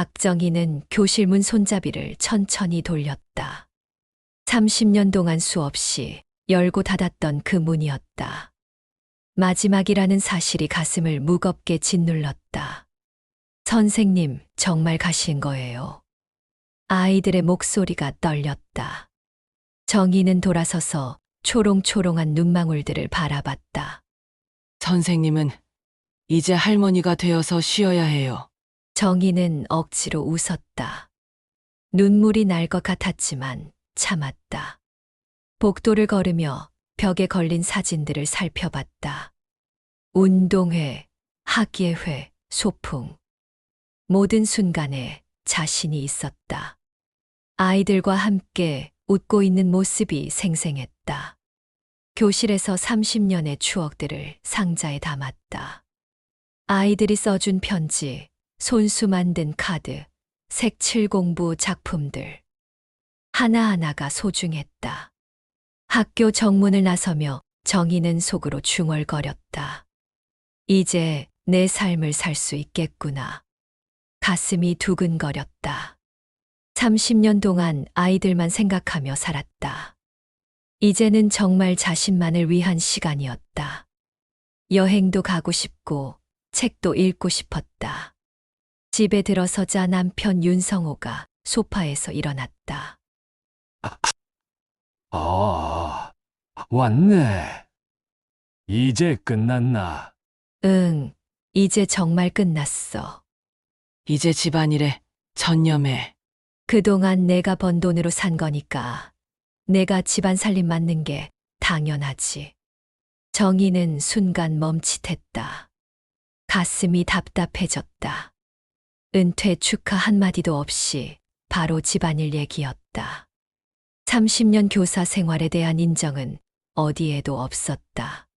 박정희는 교실 문 손잡이를 천천히 돌렸다. 30년 동안 수없이 열고 닫았던 그 문이었다. 마지막이라는 사실이 가슴을 무겁게 짓눌렀다. 선생님, 정말 가신 거예요. 아이들의 목소리가 떨렸다. 정희는 돌아서서 초롱초롱한 눈망울들을 바라봤다. 선생님은 이제 할머니가 되어서 쉬어야 해요. 정희는 억지로 웃었다. 눈물이 날 것 같았지만 참았다. 복도를 걸으며 벽에 걸린 사진들을 살펴봤다. 운동회, 학예회, 소풍. 모든 순간에 자신이 있었다. 아이들과 함께 웃고 있는 모습이 생생했다. 교실에서 30년의 추억들을 상자에 담았다. 아이들이 써준 편지, 손수 만든 카드, 색칠 공부 작품들. 하나하나가 소중했다. 학교 정문을 나서며 정희는 속으로 중얼거렸다. 이제 내 삶을 살 수 있겠구나. 가슴이 두근거렸다. 30년 동안 아이들만 생각하며 살았다. 이제는 정말 자신만을 위한 시간이었다. 여행도 가고 싶고 책도 읽고 싶었다. 집에 들어서자 남편 윤성호가 소파에서 일어났다. 아, 왔네. 이제 끝났나? 응, 이제 정말 끝났어. 이제 집안일에 전념해. 그동안 내가 번 돈으로 산 거니까 내가 집안 살림 맡는 게 당연하지. 정희는 순간 멈칫했다. 가슴이 답답해졌다. 은퇴 축하 한마디도 없이 바로 집안일 얘기였다. 30년 교사 생활에 대한 인정은 어디에도 없었다.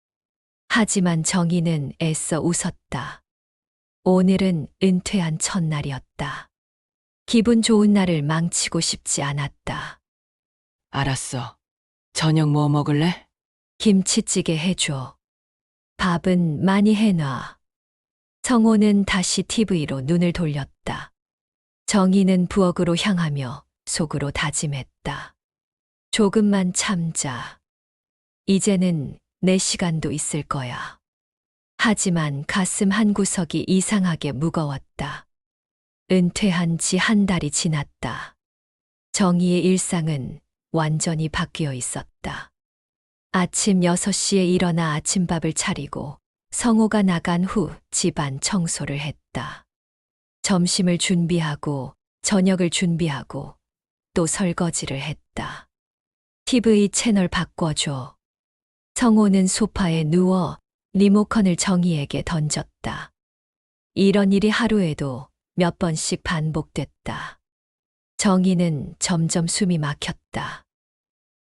하지만 정희는 애써 웃었다. 오늘은 은퇴한 첫날이었다. 기분 좋은 날을 망치고 싶지 않았다. 알았어. 저녁 뭐 먹을래? 김치찌개 해줘. 밥은 많이 해놔. 성호는 다시 TV로 눈을 돌렸다. 정희는 부엌으로 향하며 속으로 다짐했다. 조금만 참자. 이제는 내 시간도 있을 거야. 하지만 가슴 한구석이 이상하게 무거웠다. 은퇴한 지 한 달이 지났다. 정희의 일상은 완전히 바뀌어 있었다. 아침 6시에 일어나 아침밥을 차리고 성호가 나간 후 집안 청소를 했다. 점심을 준비하고 저녁을 준비하고 또 설거지를 했다. TV 채널 바꿔줘. 성호는 소파에 누워 리모컨을 정희에게 던졌다. 이런 일이 하루에도 몇 번씩 반복됐다. 정희는 점점 숨이 막혔다.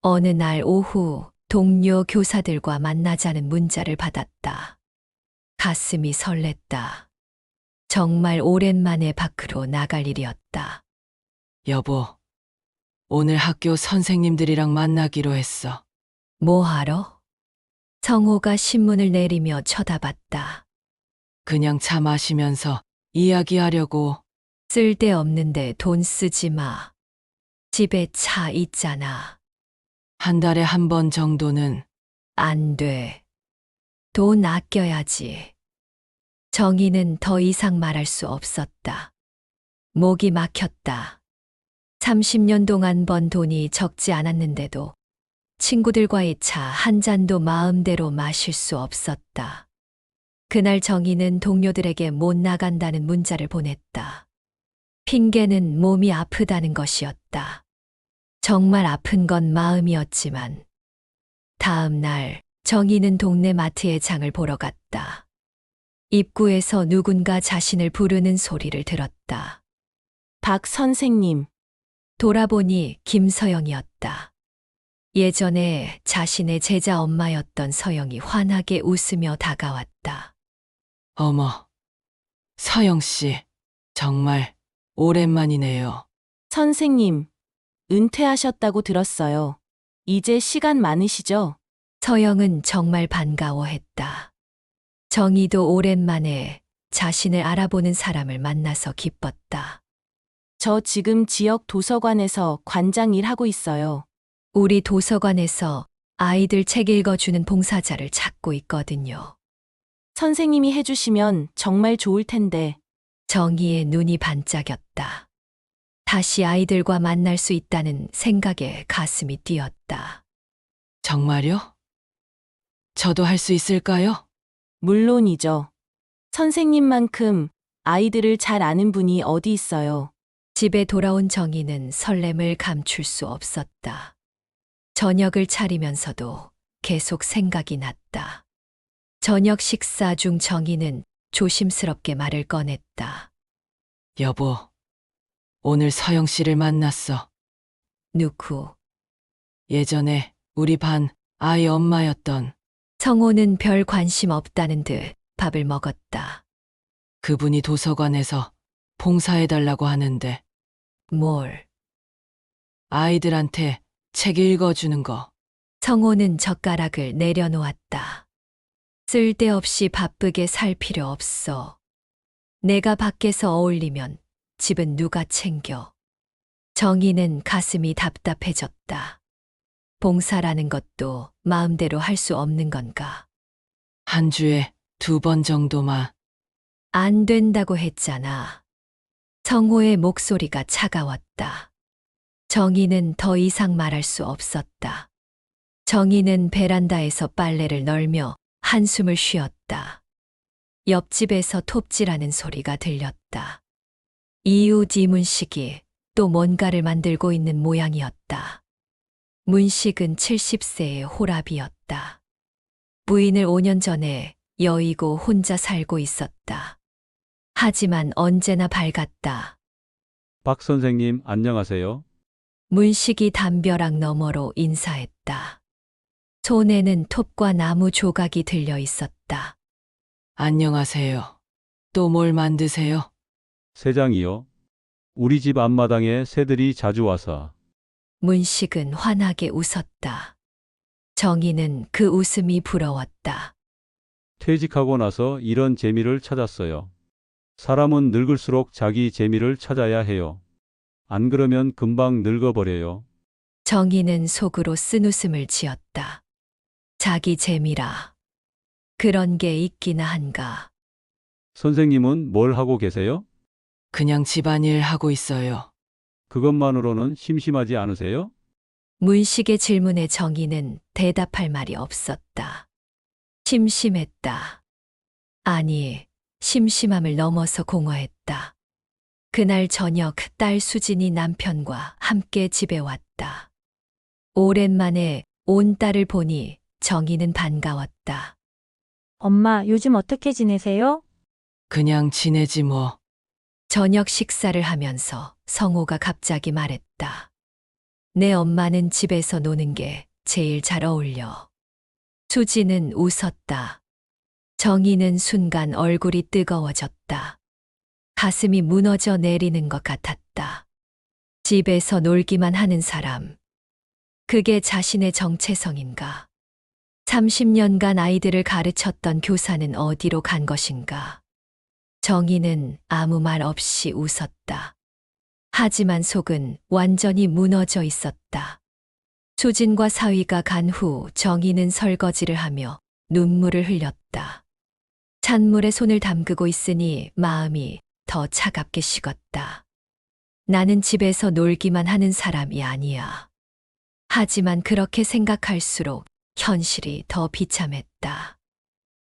어느 날 오후 동료 교사들과 만나자는 문자를 받았다. 가슴이 설렜다. 정말 오랜만에 밖으로 나갈 일이었다. 여보, 오늘 학교 선생님들이랑 만나기로 했어. 뭐하러? 성호가 신문을 내리며 쳐다봤다. 그냥 차 마시면서 이야기하려고. 쓸데없는데 돈 쓰지 마. 집에 차 있잖아. 한 달에 한 번 정도는. 안 돼. 돈 아껴야지. 정희는 더 이상 말할 수 없었다. 목이 막혔다. 30년 동안 번 돈이 적지 않았는데도 친구들과의 차 한 잔도 마음대로 마실 수 없었다. 그날 정희는 동료들에게 못 나간다는 문자를 보냈다. 핑계는 몸이 아프다는 것이었다. 정말 아픈 건 마음이었지만 다음 날 정희는 동네 마트에 장을 보러 갔다. 입구에서 누군가 자신을 부르는 소리를 들었다. 박 선생님, 돌아보니 김서영이었다. 예전에 자신의 제자 엄마였던 서영이 환하게 웃으며 다가왔다. 어머, 서영 씨, 정말 오랜만이네요. 선생님, 은퇴하셨다고 들었어요. 이제 시간 많으시죠? 서영은 정말 반가워했다. 정희도 오랜만에 자신을 알아보는 사람을 만나서 기뻤다. 저 지금 지역 도서관에서 관장 일하고 있어요. 우리 도서관에서 아이들 책 읽어주는 봉사자를 찾고 있거든요. 선생님이 해주시면 정말 좋을 텐데. 정희의 눈이 반짝였다. 다시 아이들과 만날 수 있다는 생각에 가슴이 뛰었다. 정말요? 저도 할 수 있을까요? 물론이죠. 선생님만큼 아이들을 잘 아는 분이 어디 있어요. 집에 돌아온 정희는 설렘을 감출 수 없었다. 저녁을 차리면서도 계속 생각이 났다. 저녁 식사 중 정희는 조심스럽게 말을 꺼냈다. 여보, 오늘 서영 씨를 만났어. 누구? 예전에 우리 반 아이 엄마였던 성호는 별 관심 없다는 듯 밥을 먹었다. 그분이 도서관에서 봉사해달라고 하는데 뭘? 아이들한테 책 읽어주는 거. 성호는 젓가락을 내려놓았다. 쓸데없이 바쁘게 살 필요 없어. 내가 밖에서 어울리면 집은 누가 챙겨. 정희는 가슴이 답답해졌다. 봉사라는 것도 마음대로 할 수 없는 건가? 한 주에 2번 정도만. 안 된다고 했잖아. 성호의 목소리가 차가웠다. 정희는 더 이상 말할 수 없었다. 정희는 베란다에서 빨래를 널며 한숨을 쉬었다. 옆집에서 톱질하는 소리가 들렸다. 이웃 이문식이 또 뭔가를 만들고 있는 모양이었다. 문식은 70세의 호랍이었다. 부인을 5년 전에 여의고 혼자 살고 있었다. 하지만 언제나 밝았다. 박 선생님, 안녕하세요. 문식이 담벼락 너머로 인사했다. 손에는 톱과 나무 조각이 들려 있었다. 안녕하세요. 또 뭘 만드세요? 새장이요. 우리 집 앞마당에 새들이 자주 와서. 문식은 환하게 웃었다. 정희는 그 웃음이 부러웠다. 퇴직하고 나서 이런 재미를 찾았어요. 사람은 늙을수록 자기 재미를 찾아야 해요. 안 그러면 금방 늙어버려요. 정희는 속으로 쓴웃음을 지었다. 자기 재미라. 그런 게 있기나 한가. 선생님은 뭘 하고 계세요? 그냥 집안일 하고 있어요. 그것만으로는 심심하지 않으세요? 문식의 질문에 정희는 대답할 말이 없었다. 심심했다. 아니, 심심함을 넘어서 공허했다. 그날 저녁 딸 수진이 남편과 함께 집에 왔다. 오랜만에 온 딸을 보니 정희는 반가웠다. 엄마, 요즘 어떻게 지내세요? 그냥 지내지 뭐. 저녁 식사를 하면서 성호가 갑자기 말했다. 내 엄마는 집에서 노는 게 제일 잘 어울려. 수지는 웃었다. 정희는 순간 얼굴이 뜨거워졌다. 가슴이 무너져 내리는 것 같았다. 집에서 놀기만 하는 사람. 그게 자신의 정체성인가? 30년간 아이들을 가르쳤던 교사는 어디로 간 것인가? 정희는 아무 말 없이 웃었다. 하지만 속은 완전히 무너져 있었다. 수진과 사위가 간 후 정희는 설거지를 하며 눈물을 흘렸다. 찬물에 손을 담그고 있으니 마음이 더 차갑게 식었다. 나는 집에서 놀기만 하는 사람이 아니야. 하지만 그렇게 생각할수록 현실이 더 비참했다.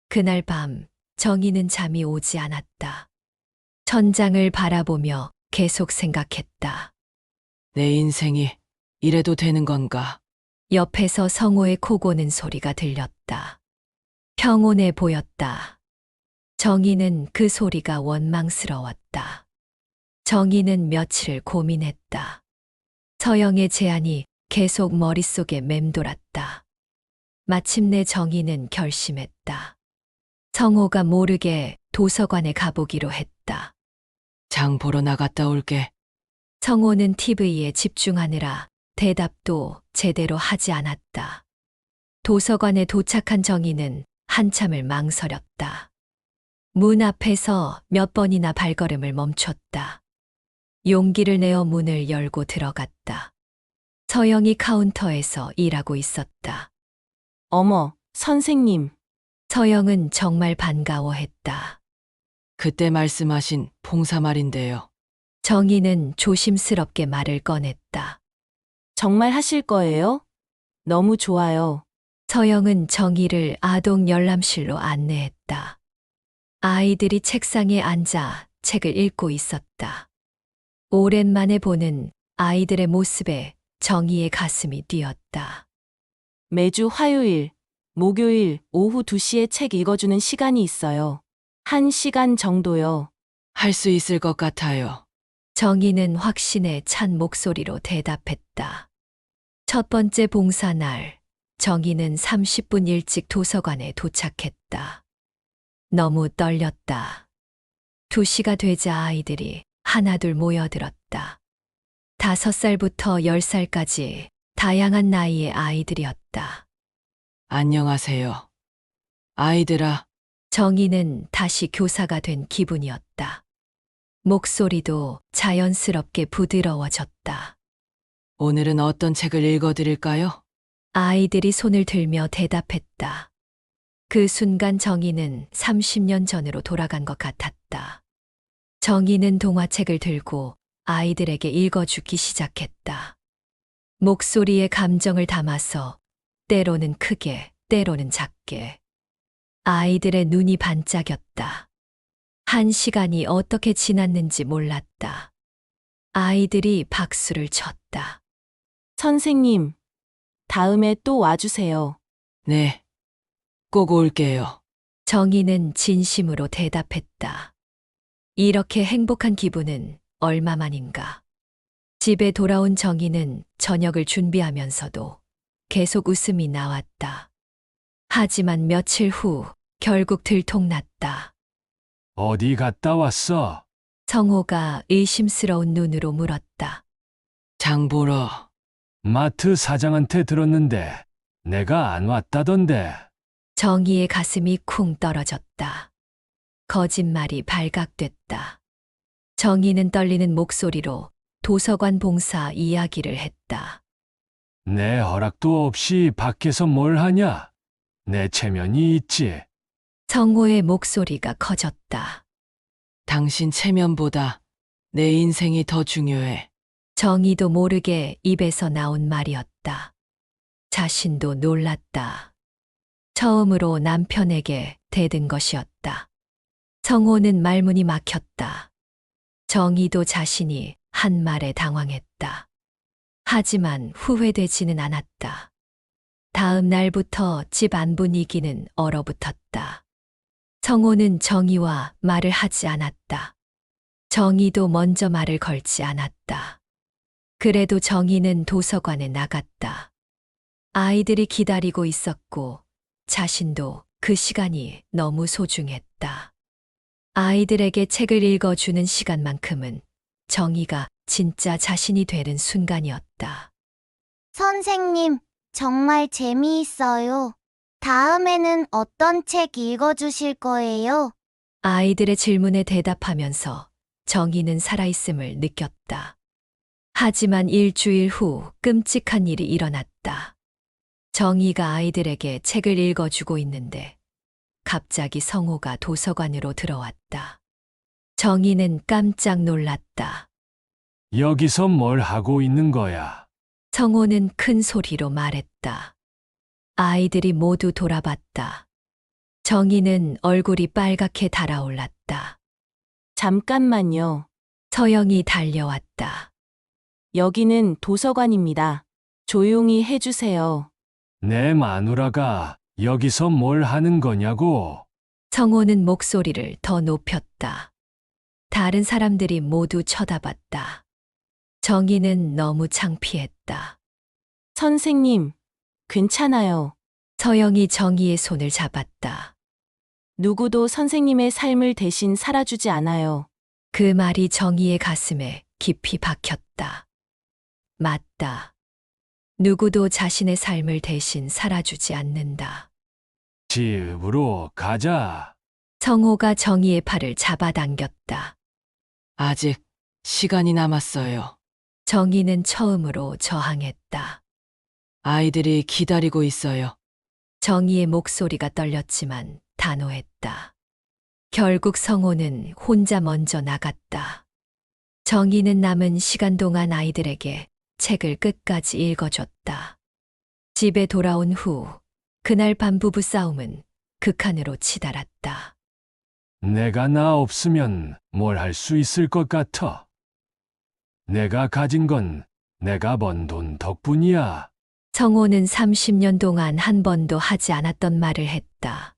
그날 밤 정희는 잠이 오지 않았다. 천장을 바라보며 계속 생각했다. 내 인생이 이래도 되는 건가? 옆에서 성호의 코 고는 소리가 들렸다. 평온해 보였다. 정희는 그 소리가 원망스러웠다. 정희는 며칠 고민했다. 서영의 제안이 계속 머릿속에 맴돌았다. 마침내 정희는 결심했다. 성호가 모르게 도서관에 가보기로 했다. 장 보러 나갔다 올게. 성호는 TV에 집중하느라 대답도 제대로 하지 않았다. 도서관에 도착한 정희는 한참을 망설였다. 문 앞에서 몇 번이나 발걸음을 멈췄다. 용기를 내어 문을 열고 들어갔다. 서영이 카운터에서 일하고 있었다. 어머, 선생님. 서영은 정말 반가워했다. 그때 말씀하신 봉사 말인데요. 정희는 조심스럽게 말을 꺼냈다. 정말 하실 거예요? 너무 좋아요. 서영은 정희를 아동 열람실로 안내했다. 아이들이 책상에 앉아 책을 읽고 있었다. 오랜만에 보는 아이들의 모습에 정희의 가슴이 뛰었다. 매주 화요일, 목요일 오후 2시에 책 읽어주는 시간이 있어요. 1시간 정도요. 할 수 있을 것 같아요. 정희는 확신에 찬 목소리로 대답했다. 첫 번째 봉사날, 정희는 30분 일찍 도서관에 도착했다. 너무 떨렸다. 2시가 되자 아이들이 하나둘 모여들었다. 5살부터 10살까지 다양한 나이의 아이들이었다. 안녕하세요. 아이들아, 정희는 다시 교사가 된 기분이었다. 목소리도 자연스럽게 부드러워졌다. 오늘은 어떤 책을 읽어드릴까요? 아이들이 손을 들며 대답했다. 그 순간 정희는 30년 전으로 돌아간 것 같았다. 정희는 동화책을 들고 아이들에게 읽어주기 시작했다. 목소리에 감정을 담아서 때로는 크게, 때로는 작게. 아이들의 눈이 반짝였다. 1시간이 어떻게 지났는지 몰랐다. 아이들이 박수를 쳤다. 선생님, 다음에 또 와주세요. 네. 꼭 올게요. 정희는 진심으로 대답했다. 이렇게 행복한 기분은 얼마만인가. 집에 돌아온 정희는 저녁을 준비하면서도 계속 웃음이 나왔다. 하지만 며칠 후 결국 들통났다. 어디 갔다 왔어? 성호가 의심스러운 눈으로 물었다. 장 보러. 마트 사장한테 들었는데 내가 안 왔다던데. 정희의 가슴이 쿵 떨어졌다. 거짓말이 발각됐다. 정희는 떨리는 목소리로 도서관 봉사 이야기를 했다. 내 허락도 없이 밖에서 뭘 하냐? 내 체면이 있지. 성호의 목소리가 커졌다. 당신 체면보다 내 인생이 더 중요해. 정희도 모르게 입에서 나온 말이었다. 자신도 놀랐다. 처음으로 남편에게 대든 것이었다. 성호는 말문이 막혔다. 정희도 자신이 한 말에 당황했다. 하지만 후회되지는 않았다. 다음 날부터 집 안 분위기는 얼어붙었다. 성호는 정희와 말을 하지 않았다. 정희도 먼저 말을 걸지 않았다. 그래도 정희는 도서관에 나갔다. 아이들이 기다리고 있었고 자신도 그 시간이 너무 소중했다. 아이들에게 책을 읽어주는 시간만큼은 정희가 진짜 자신이 되는 순간이었다. 선생님, 정말 재미있어요. 다음에는 어떤 책 읽어주실 거예요? 아이들의 질문에 대답하면서 정희는 살아있음을 느꼈다. 하지만 일주일 후 끔찍한 일이 일어났다. 정희가 아이들에게 책을 읽어주고 있는데 갑자기 성호가 도서관으로 들어왔다. 정희는 깜짝 놀랐다. 여기서 뭘 하고 있는 거야? 성호는 큰 소리로 말했다. 아이들이 모두 돌아봤다. 정희는 얼굴이 빨갛게 달아올랐다. 잠깐만요. 서영이 달려왔다. 여기는 도서관입니다. 조용히 해주세요. 내 마누라가 여기서 뭘 하는 거냐고. 성호는 목소리를 더 높였다. 다른 사람들이 모두 쳐다봤다. 정희는 너무 창피했다. 선생님, 괜찮아요. 서영이 정희의 손을 잡았다. 누구도 선생님의 삶을 대신 살아주지 않아요. 그 말이 정희의 가슴에 깊이 박혔다. 맞다. 누구도 자신의 삶을 대신 살아주지 않는다. 집으로 가자. 성호가 정희의 팔을 잡아당겼다. 아직 시간이 남았어요. 정희는 처음으로 저항했다. 아이들이 기다리고 있어요. 정희의 목소리가 떨렸지만 단호했다. 결국 성호는 혼자 먼저 나갔다. 정희는 남은 시간 동안 아이들에게 책을 끝까지 읽어줬다. 집에 돌아온 후 그날 밤 부부 싸움은 극한으로 치달았다. 내가 나 없으면 뭘 할 수 있을 것 같아. 내가 가진 건 내가 번 돈 덕분이야. 성호는 30년 동안 한 번도 하지 않았던 말을 했다.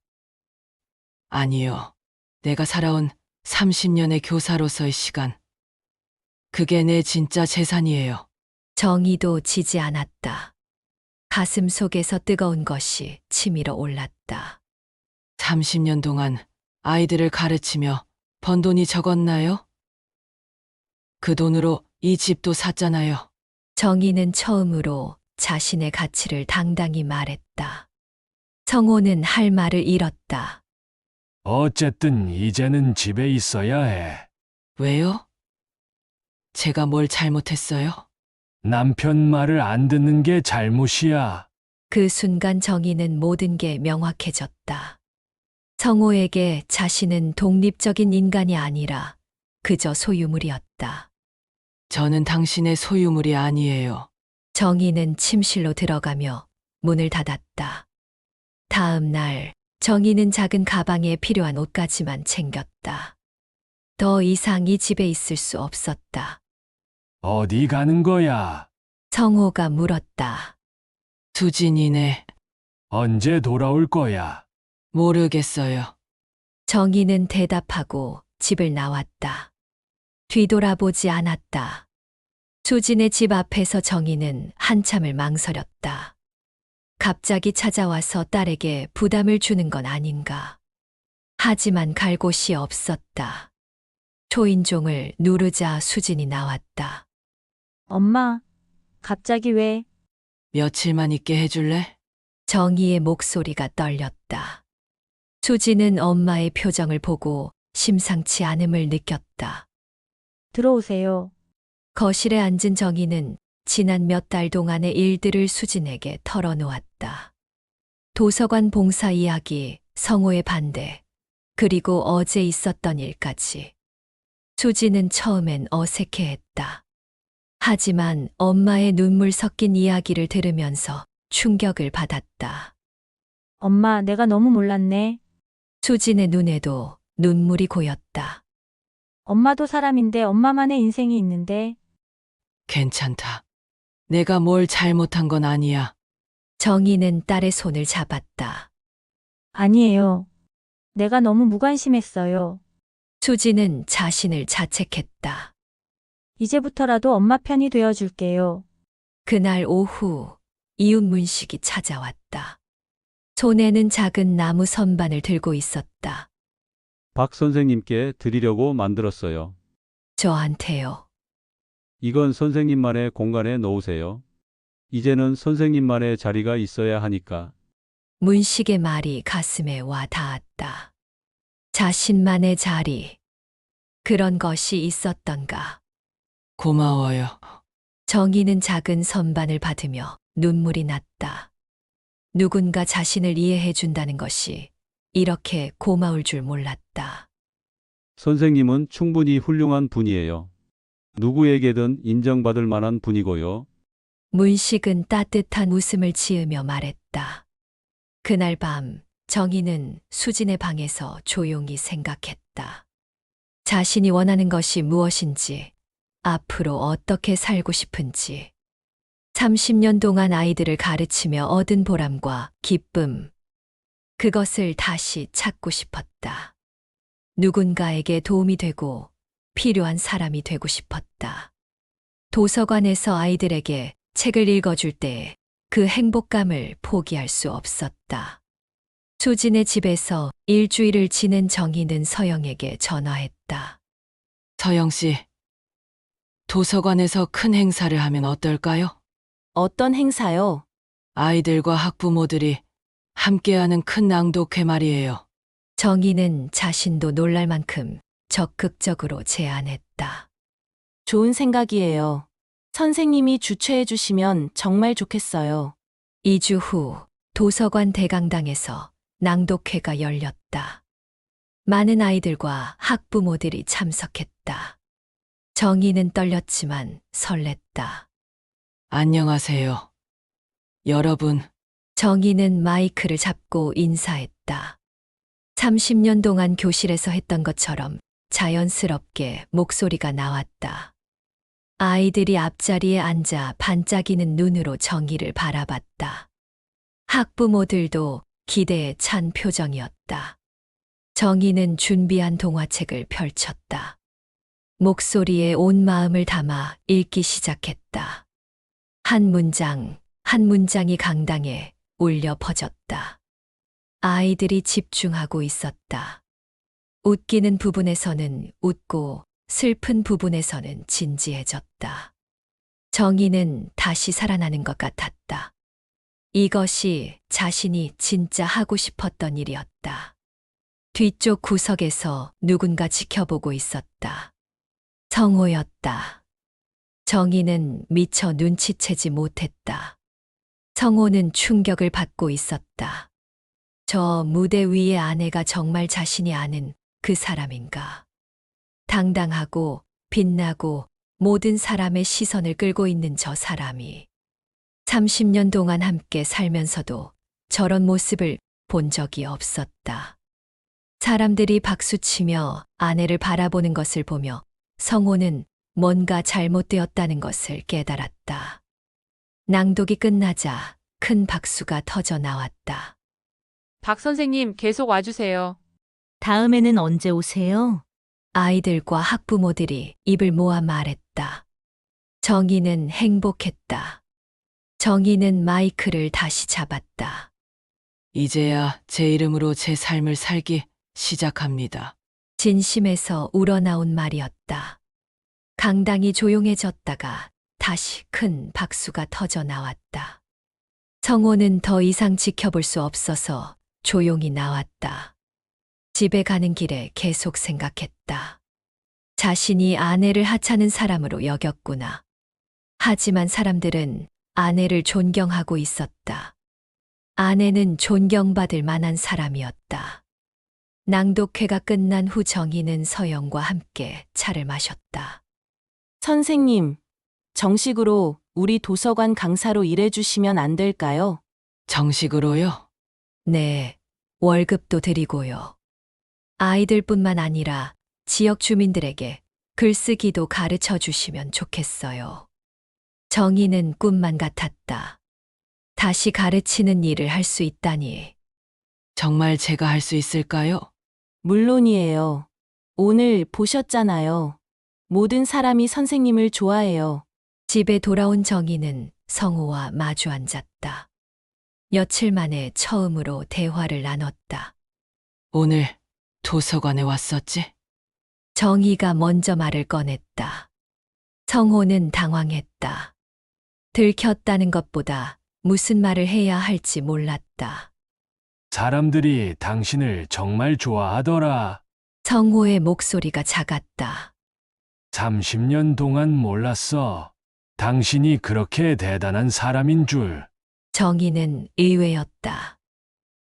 아니요. 내가 살아온 30년의 교사로서의 시간. 그게 내 진짜 재산이에요. 정희도 지지 않았다. 가슴 속에서 뜨거운 것이 치밀어 올랐다. 30년 동안 아이들을 가르치며 번 돈이 적었나요? 그 돈으로 이 집도 샀잖아요. 정희는 처음으로 자신의 가치를 당당히 말했다. 성호는 할 말을 잃었다. 어쨌든 이제는 집에 있어야 해. 왜요? 제가 뭘 잘못했어요? 남편 말을 안 듣는 게 잘못이야. 그 순간 정희는 모든 게 명확해졌다. 성호에게 자신은 독립적인 인간이 아니라 그저 소유물이었다. 저는 당신의 소유물이 아니에요. 정희는 침실로 들어가며 문을 닫았다. 다음 날 정희는 작은 가방에 필요한 옷까지만 챙겼다. 더 이상 이 집에 있을 수 없었다. 어디 가는 거야? 성호가 물었다. 수진이네. 언제 돌아올 거야? 모르겠어요. 정희는 대답하고 집을 나왔다. 뒤돌아보지 않았다. 수진의 집 앞에서 정희는 한참을 망설였다. 갑자기 찾아와서 딸에게 부담을 주는 건 아닌가. 하지만 갈 곳이 없었다. 초인종을 누르자 수진이 나왔다. 엄마, 갑자기 왜? 며칠만 있게 해줄래? 정희의 목소리가 떨렸다. 수진은 엄마의 표정을 보고 심상치 않음을 느꼈다. 들어오세요. 거실에 앉은 정희는 지난 몇 달 동안의 일들을 수진에게 털어놓았다. 도서관 봉사 이야기, 성호의 반대, 그리고 어제 있었던 일까지. 수진은 처음엔 어색해했다. 하지만 엄마의 눈물 섞인 이야기를 들으면서 충격을 받았다. 엄마, 내가 너무 몰랐네. 수진의 눈에도 눈물이 고였다. 엄마도 사람인데 엄마만의 인생이 있는데. 괜찮다. 내가 뭘 잘못한 건 아니야. 정희는 딸의 손을 잡았다. 아니에요. 내가 너무 무관심했어요. 수진은 자신을 자책했다. 이제부터라도 엄마 편이 되어줄게요. 그날 오후 이웃 문식이 찾아왔다. 손에는 작은 나무 선반을 들고 있었다. 박 선생님께 드리려고 만들었어요. 저한테요. 이건 선생님만의 공간에 놓으세요. 이제는 선생님만의 자리가 있어야 하니까. 문식의 말이 가슴에 와 닿았다. 자신만의 자리. 그런 것이 있었던가. 고마워요. 정희는 작은 선반을 받으며 눈물이 났다. 누군가 자신을 이해해 준다는 것이 이렇게 고마울 줄 몰랐다. 선생님은 충분히 훌륭한 분이에요. 누구에게든 인정받을 만한 분이고요. 문식은 따뜻한 웃음을 지으며 말했다. 그날 밤 정희는 수진의 방에서 조용히 생각했다. 자신이 원하는 것이 무엇인지, 앞으로 어떻게 살고 싶은지, 30년 동안 아이들을 가르치며 얻은 보람과 기쁨, 그것을 다시 찾고 싶었다. 누군가에게 도움이 되고 필요한 사람이 되고 싶었다. 도서관에서 아이들에게 책을 읽어줄 때 그 행복감을 포기할 수 없었다. 수진의 집에서 일주일을 지낸 정희는 서영에게 전화했다. 서영 씨, 도서관에서 큰 행사를 하면 어떨까요? 어떤 행사요? 아이들과 학부모들이 함께하는 큰 낭독회 말이에요. 정희는 자신도 놀랄 만큼 적극적으로 제안했다. 좋은 생각이에요. 선생님이 주최해 주시면 정말 좋겠어요. 2주 후 도서관 대강당에서 낭독회가 열렸다. 많은 아이들과 학부모들이 참석했다. 정희는 떨렸지만 설렜다. 안녕하세요. 여러분, 정희는 마이크를 잡고 인사했다. 30년 동안 교실에서 했던 것처럼 자연스럽게 목소리가 나왔다. 아이들이 앞자리에 앉아 반짝이는 눈으로 정희를 바라봤다. 학부모들도 기대에 찬 표정이었다. 정희는 준비한 동화책을 펼쳤다. 목소리에 온 마음을 담아 읽기 시작했다. 한 문장, 한 문장이 강당에 울려 퍼졌다. 아이들이 집중하고 있었다. 웃기는 부분에서는 웃고 슬픈 부분에서는 진지해졌다. 정희는 다시 살아나는 것 같았다. 이것이 자신이 진짜 하고 싶었던 일이었다. 뒤쪽 구석에서 누군가 지켜보고 있었다. 성호였다. 정희는 미처 눈치채지 못했다. 성호는 충격을 받고 있었다. 저 무대 위의 아내가 정말 자신이 아는 그 사람인가? 당당하고 빛나고 모든 사람의 시선을 끌고 있는 저 사람이 30년 동안 함께 살면서도 저런 모습을 본 적이 없었다. 사람들이 박수치며 아내를 바라보는 것을 보며 성호는 뭔가 잘못되었다는 것을 깨달았다. 낭독이 끝나자 큰 박수가 터져 나왔다. 박 선생님 계속 와주세요. 다음에는 언제 오세요? 아이들과 학부모들이 입을 모아 말했다. 정희는 행복했다. 정희는 마이크를 다시 잡았다. 이제야 제 이름으로 제 삶을 살기 시작합니다. 진심에서 우러나온 말이었다. 강당이 조용해졌다가 다시 큰 박수가 터져 나왔다. 성호는 더 이상 지켜볼 수 없어서 조용히 나왔다. 집에 가는 길에 계속 생각했다. 자신이 아내를 하찮은 사람으로 여겼구나. 하지만 사람들은 아내를 존경하고 있었다. 아내는 존경받을 만한 사람이었다. 낭독회가 끝난 후 정희는 서영과 함께 차를 마셨다. 선생님, 정식으로 우리 도서관 강사로 일해 주시면 안 될까요? 정식으로요? 네, 월급도 드리고요. 아이들뿐만 아니라 지역 주민들에게 글쓰기도 가르쳐 주시면 좋겠어요. 정희는 꿈만 같았다. 다시 가르치는 일을 할 수 있다니. 정말 제가 할 수 있을까요? 물론이에요. 오늘 보셨잖아요. 모든 사람이 선생님을 좋아해요. 집에 돌아온 정희는 성호와 마주 앉았다. 며칠 만에 처음으로 대화를 나눴다. 오늘 도서관에 왔었지? 정희가 먼저 말을 꺼냈다. 성호는 당황했다. 들켰다는 것보다 무슨 말을 해야 할지 몰랐다. 사람들이 당신을 정말 좋아하더라. 성호의 목소리가 작았다. 30년 동안 몰랐어. 당신이 그렇게 대단한 사람인 줄. 정희는 의외였다.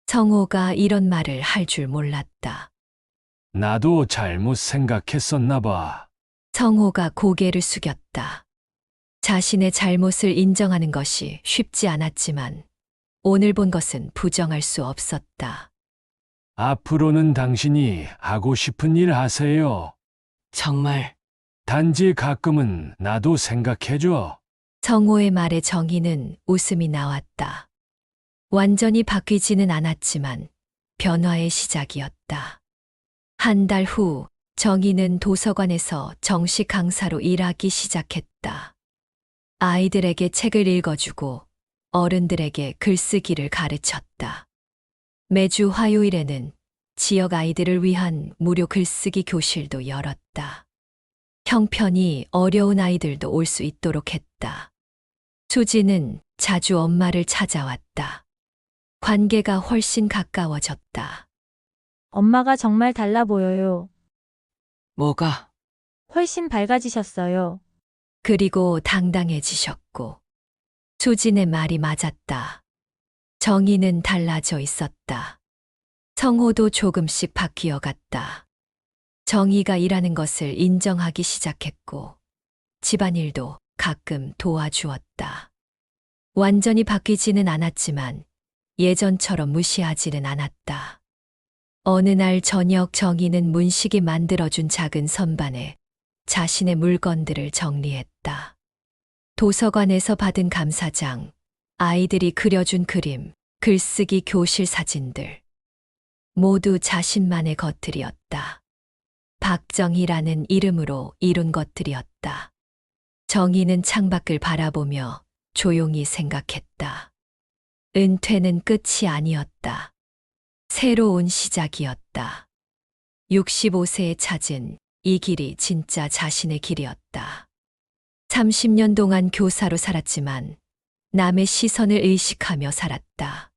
성호가 이런 말을 할 줄 몰랐다. 나도 잘못 생각했었나 봐. 성호가 고개를 숙였다. 자신의 잘못을 인정하는 것이 쉽지 않았지만 오늘 본 것은 부정할 수 없었다. 앞으로는 당신이 하고 싶은 일 하세요. 정말 단지 가끔은 나도 생각해줘. 성호의 말에 정희는 웃음이 나왔다. 완전히 바뀌지는 않았지만 변화의 시작이었다. 한 달 후 정희는 도서관에서 정식 강사로 일하기 시작했다. 아이들에게 책을 읽어주고 어른들에게 글쓰기를 가르쳤다. 매주 화요일에는 지역 아이들을 위한 무료 글쓰기 교실도 열었다. 형편이 어려운 아이들도 올 수 있도록 했다. 수지는 자주 엄마를 찾아왔다. 관계가 훨씬 가까워졌다. 엄마가 정말 달라 보여요. 뭐가? 훨씬 밝아지셨어요. 그리고 당당해지셨고, 수진의 말이 맞았다. 정의는 달라져 있었다. 성호도 조금씩 바뀌어 갔다. 정의가 일하는 것을 인정하기 시작했고, 집안일도 가끔 도와주었다. 완전히 바뀌지는 않았지만 예전처럼 무시하지는 않았다. 어느 날 저녁 정의는 문식이 만들어준 작은 선반에 자신의 물건들을 정리했다. 도서관에서 받은 감사장, 아이들이 그려준 그림, 글쓰기 교실 사진들. 모두 자신만의 것들이었다. 박정희라는 이름으로 이룬 것들이었다. 정희는 창밖을 바라보며 조용히 생각했다. 은퇴는 끝이 아니었다. 새로운 시작이었다. 65세에 찾은 이 길이 진짜 자신의 길이었다. 30년 동안 교사로 살았지만 남의 시선을 의식하며 살았다.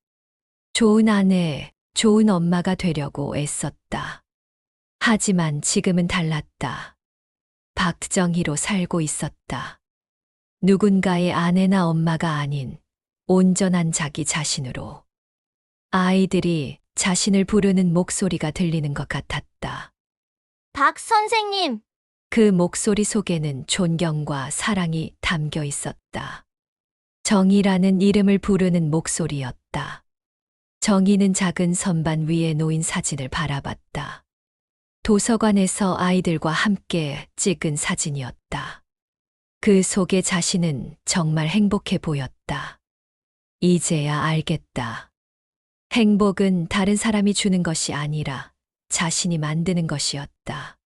좋은 아내, 좋은 엄마가 되려고 애썼다. 하지만 지금은 달랐다. 박정희로 살고 있었다. 누군가의 아내나 엄마가 아닌 온전한 자기 자신으로. 아이들이 자신을 부르는 목소리가 들리는 것 같았다. 박 선생님, 그 목소리 속에는 존경과 사랑이 담겨 있었다. 정희라는 이름을 부르는 목소리였다. 정희는 작은 선반 위에 놓인 사진을 바라봤다. 도서관에서 아이들과 함께 찍은 사진이었다. 그 속에 자신은 정말 행복해 보였다. 이제야 알겠다. 행복은 다른 사람이 주는 것이 아니라 자신이 만드는 것이었다.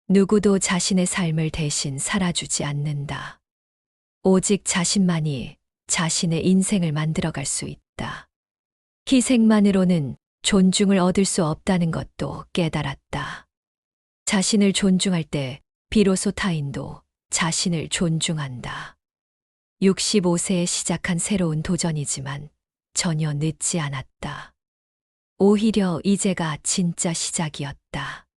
누구도 자신의 삶을 대신 살아주지 않는다. 오직 자신만이 자신의 인생을 만들어갈 수 있다. 희생만으로는 존중을 얻을 수 없다는 것도 깨달았다. 자신을 존중할 때 비로소 타인도 자신을 존중한다. 65세에 시작한 새로운 도전이지만 전혀 늦지 않았다. 오히려 이제가 진짜 시작이었다.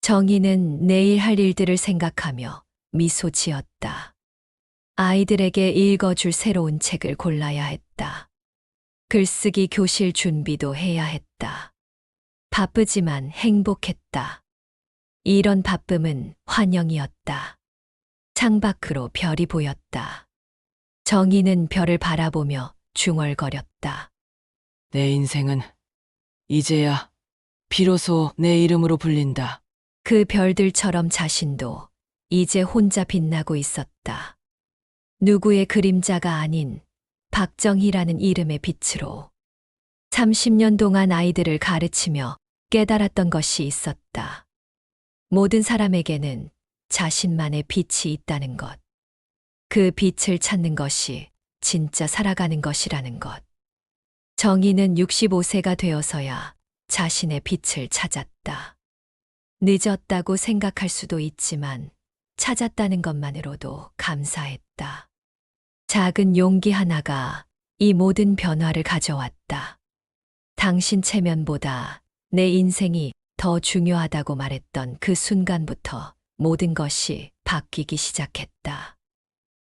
정희는 내일 할 일들을 생각하며 미소 지었다. 아이들에게 읽어줄 새로운 책을 골라야 했다. 글쓰기 교실 준비도 해야 했다. 바쁘지만 행복했다. 이런 바쁨은 환영이었다. 창밖으로 별이 보였다. 정희는 별을 바라보며 중얼거렸다. 내 인생은 이제야 비로소 내 이름으로 불린다. 그 별들처럼 자신도 이제 혼자 빛나고 있었다. 누구의 그림자가 아닌 박정희라는 이름의 빛으로. 30년 동안 아이들을 가르치며 깨달았던 것이 있었다. 모든 사람에게는 자신만의 빛이 있다는 것. 그 빛을 찾는 것이 진짜 살아가는 것이라는 것. 정희는 65세가 되어서야 자신의 빛을 찾았다. 늦었다고 생각할 수도 있지만 찾았다는 것만으로도 감사했다. 작은 용기 하나가 이 모든 변화를 가져왔다. 당신 체면보다 내 인생이 더 중요하다고 말했던 그 순간부터 모든 것이 바뀌기 시작했다.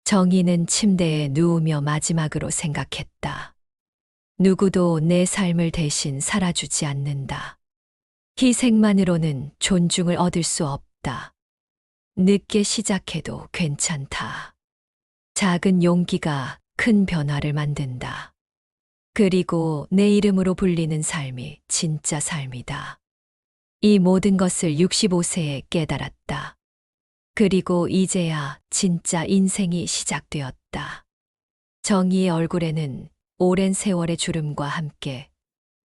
정희는 침대에 누우며 마지막으로 생각했다. 누구도 내 삶을 대신 살아주지 않는다. 희생만으로는 존중을 얻을 수 없다. 늦게 시작해도 괜찮다. 작은 용기가 큰 변화를 만든다. 그리고 내 이름으로 불리는 삶이 진짜 삶이다. 이 모든 것을 65세에 깨달았다. 그리고 이제야 진짜 인생이 시작되었다. 정희의 얼굴에는 오랜 세월의 주름과 함께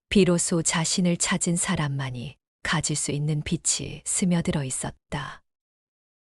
비로소 자신을 찾은 사람만이 가질 수 있는 빛이 스며들어 있었다.